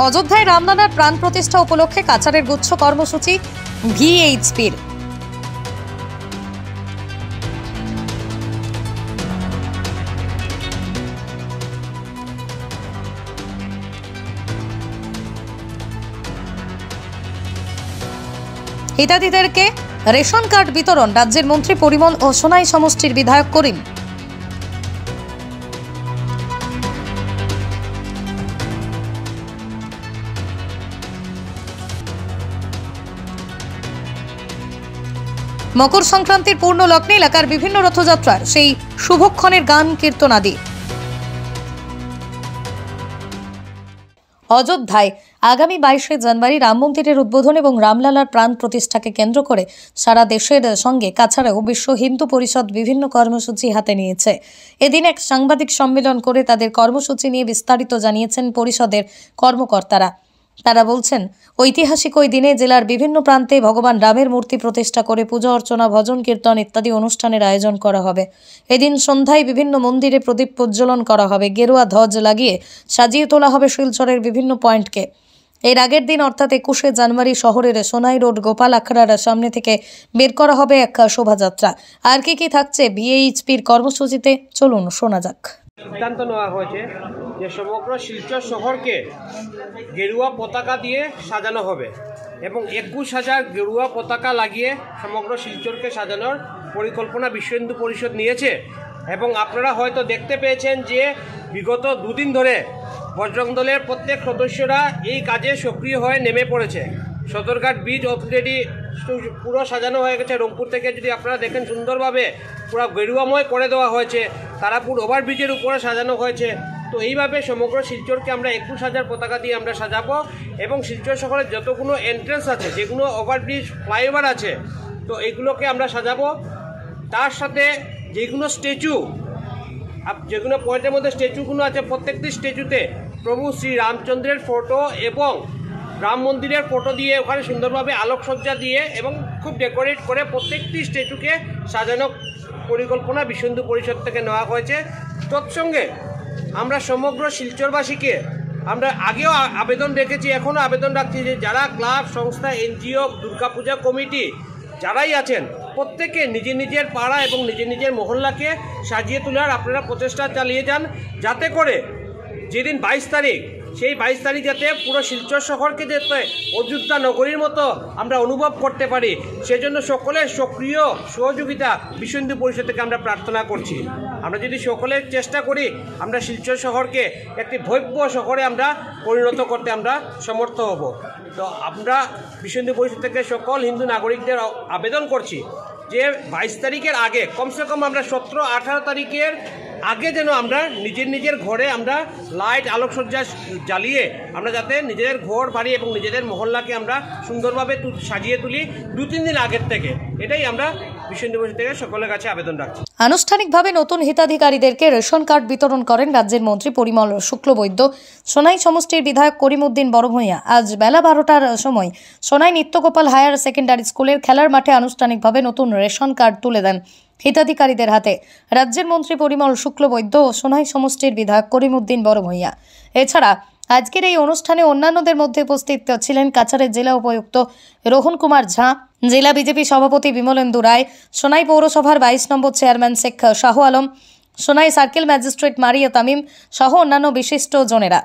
অযোধ্যায় রামলালার প্রাণ প্রতিষ্ঠা উপলক্ষে কাছাড়ের গুচ্ছ কর্মসূচি ভিএইচপির। হিতাধিকারীদেরকে রেশন কার্ড বিতরণ রাজ্যের মন্ত্রী পরিমল ও সোনাই সমষ্টির বিধায়ক করিম। মকর সংক্রান্তির পূর্ণ লগ্নে এলাকার বিভিন্ন রথযাত্রার সেই শুভক্ষণের গান কীর্তন আদি। অযোধ্যায় আগামী 22শে জানুয়ারি রাম মন্দিরের উদ্বোধন এবং রামলালার প্রাণ প্রতিষ্ঠাকে কেন্দ্র করে সারা দেশের সঙ্গে কাছাড়েও বিশ্ব হিন্দু পরিষদ বিভিন্ন কর্মসূচি হাতে নিয়েছে। এদিন এক সাংবাদিক সম্মেলন করে তাদের কর্মসূচি নিয়ে বিস্তারিত জানিয়েছেন পরিষদের কর্মকর্তারা। তারা বলছেন, ঐতিহাসিক ওই দিনে জেলার বিভিন্ন প্রান্তে ভগবান রামের মূর্তি প্রতিষ্ঠা করে পূজা অর্চনা, ভজন কীর্তন ইত্যাদি অনুষ্ঠানের আয়োজন করা হবে। এদিন সন্ধ্যায় বিভিন্ন মন্দিরে প্রদীপ প্রজ্বলন করা হবে। গেরুয়া ধ্বজ লাগিয়ে সাজিয়ে তোলা হবে শিলচরের বিভিন্ন পয়েন্টকে। এর আগের দিন অর্থাৎ 21শে জানুয়ারি শহরের সোনাই রোড গোপাল আখড়ার সামনে থেকে বের করা হবে এক শোভাযাত্রা। আর কি থাকছে ভিএইচপির কর্মসূচিতে, চলুন শোনা যাক। সিদ্ধান্ত নেওয়া হয়েছে যে সমগ্র শিলচর শহরকে গেরুয়া পতাকা দিয়ে সাজানো হবে এবং 21,000 গেরুয়া পতাকা লাগিয়ে সমগ্র শিলচরকে সাজানোর পরিকল্পনা বিশ্ব হিন্দু পরিষদ নিয়েছে। এবং আপনারা হয়তো দেখতে পেয়েছেন যে বিগত দুদিন ধরে বজরং দলের প্রত্যেক সদস্যরা এই কাজে সক্রিয় হয়ে নেমে পড়েছে। সদরঘাট ব্রিজ অলরেডি পুরো সাজানো হয়ে গেছে। রংপুর থেকে যদি আপনারা দেখেন সুন্দরভাবে পুরো গেরুয়াময় করে দেওয়া হয়েছে। তারাপুর ওভারব্রিজের উপরে সাজানো হয়েছে। তো এইভাবে সমগ্র শিলচরকে আমরা 21,000 পতাকা দিয়ে আমরা সাজাবো এবং শিলচর শহরের যতগুলো এন্ট্রেন্স আছে, যেগুলো ওভারব্রিজ ফ্লাইওভার আছে, তো এইগুলোকে আমরা সাজাবো। তার সাথে যেগুলো স্ট্যাচু, যেগুলো পয়েন্টের মধ্যে স্ট্যাচুগুলো আছে, প্রত্যেকটি স্ট্যাচুতে প্রভু শ্রী রামচন্দ্রের ফটো এবং রাম মন্দিরের ফটো দিয়ে ওখানে সুন্দরভাবে আলোকসজ্জা দিয়ে এবং খুব ডেকোরেট করে প্রত্যেকটি স্ট্যাচুকে সাজানো পরিকল্পনা বিশ্ব হিন্দু পরিষদ থেকে নেওয়া হয়েছে। তৎসঙ্গে আমরা সমগ্র শিলচরবাসীকে আমরা আগেও আবেদন রেখেছি, এখনও আবেদন রাখছি যে যারা ক্লাব, সংস্থা, এনজিও, দুর্গাপূজা কমিটি যারাই আছেন প্রত্যেকে নিজের নিজের পাড়া এবং নিজের নিজের মহল্লাকে সাজিয়ে তোলার আপনারা প্রচেষ্টা চালিয়ে যান, যাতে করে যেদিন 22 তারিখ, সেই 22 তারিখ যাতে পুরো শিলচর শহরকে যাতে অযোধ্যা নগরীর মতো আমরা অনুভব করতে পারি, সেজন্য সকলের সক্রিয় সহযোগিতা বিশ্ব হিন্দু পরিষদ থেকে আমরা প্রার্থনা করছি। আমরা যদি সকলের চেষ্টা করি, আমরা শিলচর শহরকে একটি ভব্য শহরে আমরা পরিণত করতে আমরা সমর্থ হব। তো আমরা বিশ্ব হিন্দু পরিষদ থেকে সকল হিন্দু নাগরিকদের আবেদন করছি যে 22 তারিখের আগে কমসে কম আমরা 17-18 তারিখের আগে যেন আমরা নিজের ঘরে আমরা লাইট আলোকসজ্জা জ্বালিয়ে আমরা যাতে নিজেদের ঘর বাড়ি এবং নিজেদের মহল্লাকে আমরা সুন্দরভাবে সাজিয়ে তুলি 2-3 দিন আগের থেকে। এটাই আমরা বিশ্ব হিন্দু পরিষদ থেকে সকলের কাছে আবেদন রাখছি। আনুষ্ঠানিকভাবে নতুন হিতাধিকারীদেরকে রেশন কার্ড বিতরণ করেন রাজ্যের মন্ত্রী পরিমল শুক্লবৈদ্য। সোনাই সমষ্টির বিধায়ক করিমউদ্দিন বড়ভূঁইয়া আজ বেলা 12টার সময় সোনাই নিত্যগোপাল হায়ার সেকেন্ডারি স্কুলের খেলার মাঠে আনুষ্ঠানিকভাবে নতুন রেশন কার্ড তুলে দেন হিতাধিকারীদের হাতে রাজ্যের মন্ত্রী পরিমল শুক্লবৈদ্য ও সোনাই সমষ্টির বিধায়ক করিমউদ্দিন বড়ভূঁইয়া। এছাড়া আজকের এই অনুষ্ঠানে অন্যান্যদের মধ্যে উপস্থিত ছিলেন কাছাড়ের জেলা উপায়ুক্ত রোহন কুমার ঝা, জেলা বিজেপি সভাপতি বিমলেন্দু রায়, সোনাই পৌরসভার 22 নম্বর chairman Sheikh Shah Alam, Sonai circle magistrate Maria Tamim সহ অন্যান্য বিশিষ্ট জনেরা।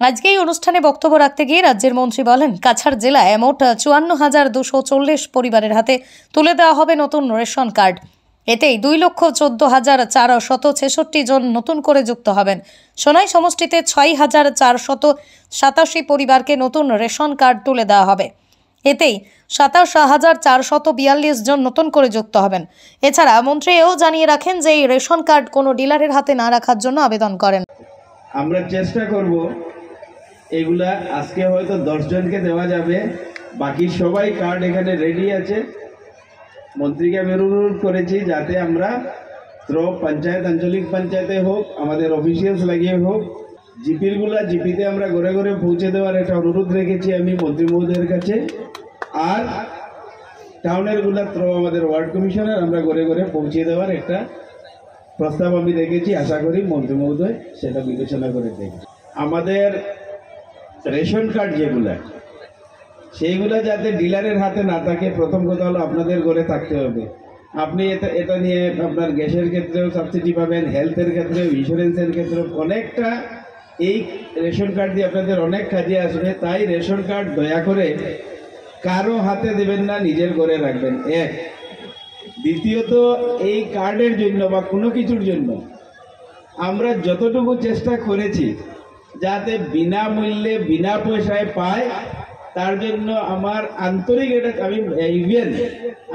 আজকে এই অনুষ্ঠানে বক্তব্য রাখতে গিয়ে রাজ্যের মন্ত্রী বলেন, কাছাড় জেলায় মোট 54,240 পরিবারের হাতে তুলে দেওয়া হবে নতুন রেশন কার্ড। এতেই 2,14,466 জন নতুন করে যুক্ত হবেন। সোনাই সমষ্টিতে 6,487 পরিবারকে নতুন রেশন কার্ড তুলে দেওয়া হবে। এতেই 27,442 জন নতুন করে যুক্ত হবেন। এছাড়া মন্ত্রী এও জানিয়ে রাখেন যে এই রেশন কার্ড কোনো ডিলারের হাতে না রাখার জন্য আবেদন করেন। আমরা চেষ্টা করব এগুলা আজকে হয়তো 10 জনকে দেওয়া যাবে, বাকি সবাই কার্ড এখানে রেডি আছে। মন্ত্রীকে আমি অনুরোধ করেছি যাতে আমরা পঞ্চায়েত, আঞ্চলিক পঞ্চায়েতে হোক, আমাদের অফিসিয়ালস লাগিয়ে হোক, জিপিতে আমরা ঘরে ঘরে পৌঁছে দেওয়ার একটা অনুরোধ রেখেছি আমি মন্ত্রী মহোদয়ের কাছে। আর টাউনের গুলা আমাদের ওয়ার্ড কমিশনার আমরা ঘরে ঘরে পৌঁছে দেওয়ার একটা প্রস্তাব আমি রেখেছি। আশা করি মন্ত্রী মহোদয় সেটা বিবেচনা করে দেখবে। আমাদের রেশন কার্ড যেগুলা, সেইগুলা যাতে ডিলারের হাতে না থাকে। প্রথম কথা হলো আপনাদের ঘরে থাকতে হবে। আপনি এটা নিয়ে আপনার গ্যাসের ক্ষেত্রেও সাবসিডি পাবেন, হেলথের ক্ষেত্রেও, ইন্স্যুরেন্সের ক্ষেত্রেও অনেকটা এই রেশন কার্ড দিয়ে আপনাদের অনেক কাজে আসবে। তাই রেশন কার্ড দয়া করে কারো হাতে দেবেন না, নিজের ঘরে রাখবেন। এক, দ্বিতীয়ত এই কার্ডের জন্য বা কোনো কিছুর জন্য আমরা যতটুকু চেষ্টা করেছি যাতে বিনামূল্যে বিনা পয়সায় পায়, তার জন্য আমার আন্তরিক এটা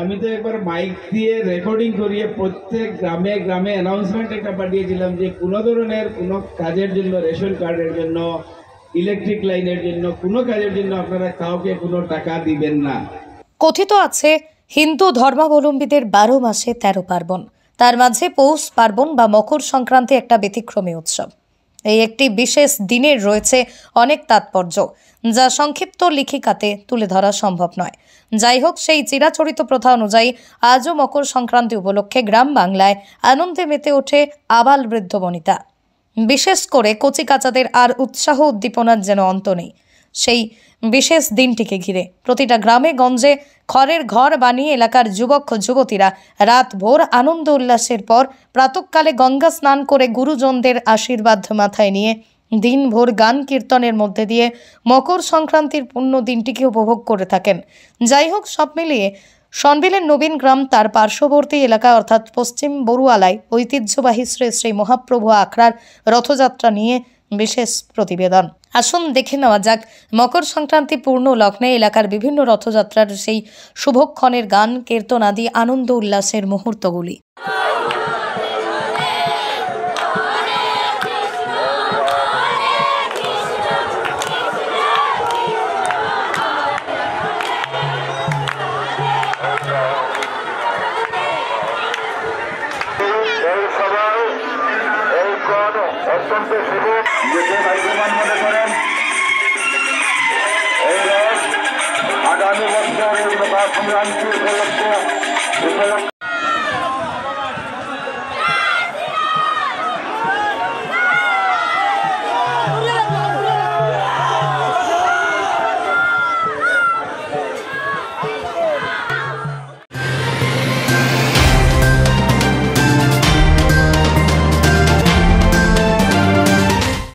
আমি তো একবার মাইক দিয়ে রেকর্ডিং করিয়ে প্রত্যেক গ্রামে গ্রামে অ্যানাউন্সমেন্ট একটা পাঠিয়েছিলাম যে কোনো ধরনের কোনো কাজের জন্য, রেশন কার্ডের জন্য, ইলেকট্রিক লাইনের জন্য, কোনো কাজের জন্য আপনারা কাউকে কোনো টাকা দিবেন না। কথিত আছে হিন্দু ধর্মাবলম্বীদের 12 মাসে 13 পার্বণ, তার মাঝে পৌষ পার্বণ বা মকর সংক্রান্তি একটা ব্যতিক্রমী উৎসব। এই একটি বিশেষ দিনের রয়েছে অনেক তাৎপর্য, যা সংক্ষিপ্ত লিখিকাতে তুলে ধরা সম্ভব নয়। যাই হোক, সেই চিরাচরিত প্রথা অনুযায়ী আজও মকর সংক্রান্তি উপলক্ষে গ্রাম বাংলায় আনন্দে মেতে ওঠে আবাল বৃদ্ধ বনিতা। বিশেষ করে কচিকাচাদের আর উৎসাহ উদ্দীপনার যেন অন্ত নেই। সেই বিশেষ দিনটিকে ঘিরে প্রতিটা গ্রামে গঞ্জে খড়ের ঘর বানিয়ে এলাকার যুবক যুবতীরা রাত ভোর আনন্দ উল্লাসের পর প্রাতঃকালে গঙ্গা স্নান করে গুরুজনদের আশীর্বাদ মাথায় নিয়ে দিনভর গান কীর্তনের মধ্যে দিয়ে মকর সংক্রান্তির পুণ্য দিনটিকে উপভোগ করে থাকেন। যাই হোক, সব মিলিয়ে সনবিলের নবীন গ্রাম তার পার্শ্ববর্তী এলাকা অর্থাৎ পশ্চিম বড়ুয়ালায় ঐতিহ্যবাহী শ্রী শ্রী মহাপ্রভু আখড়ার রথযাত্রা নিয়ে বিশেষ প্রতিবেদন। আসুন দেখে নেওয়া যাক মকর সংক্রান্তি পূর্ণ লগ্নে এলাকার বিভিন্ন রথযাত্রার সেই শুভক্ষণের গান কীর্তন আদি আনন্দ উল্লাসের মুহূর্তগুলি। অত্যন্ত শুভ যেতে ভাগ্যবান মনে করেন। এই আগামী বছর এই সংক্রান্তি উপলক্ষে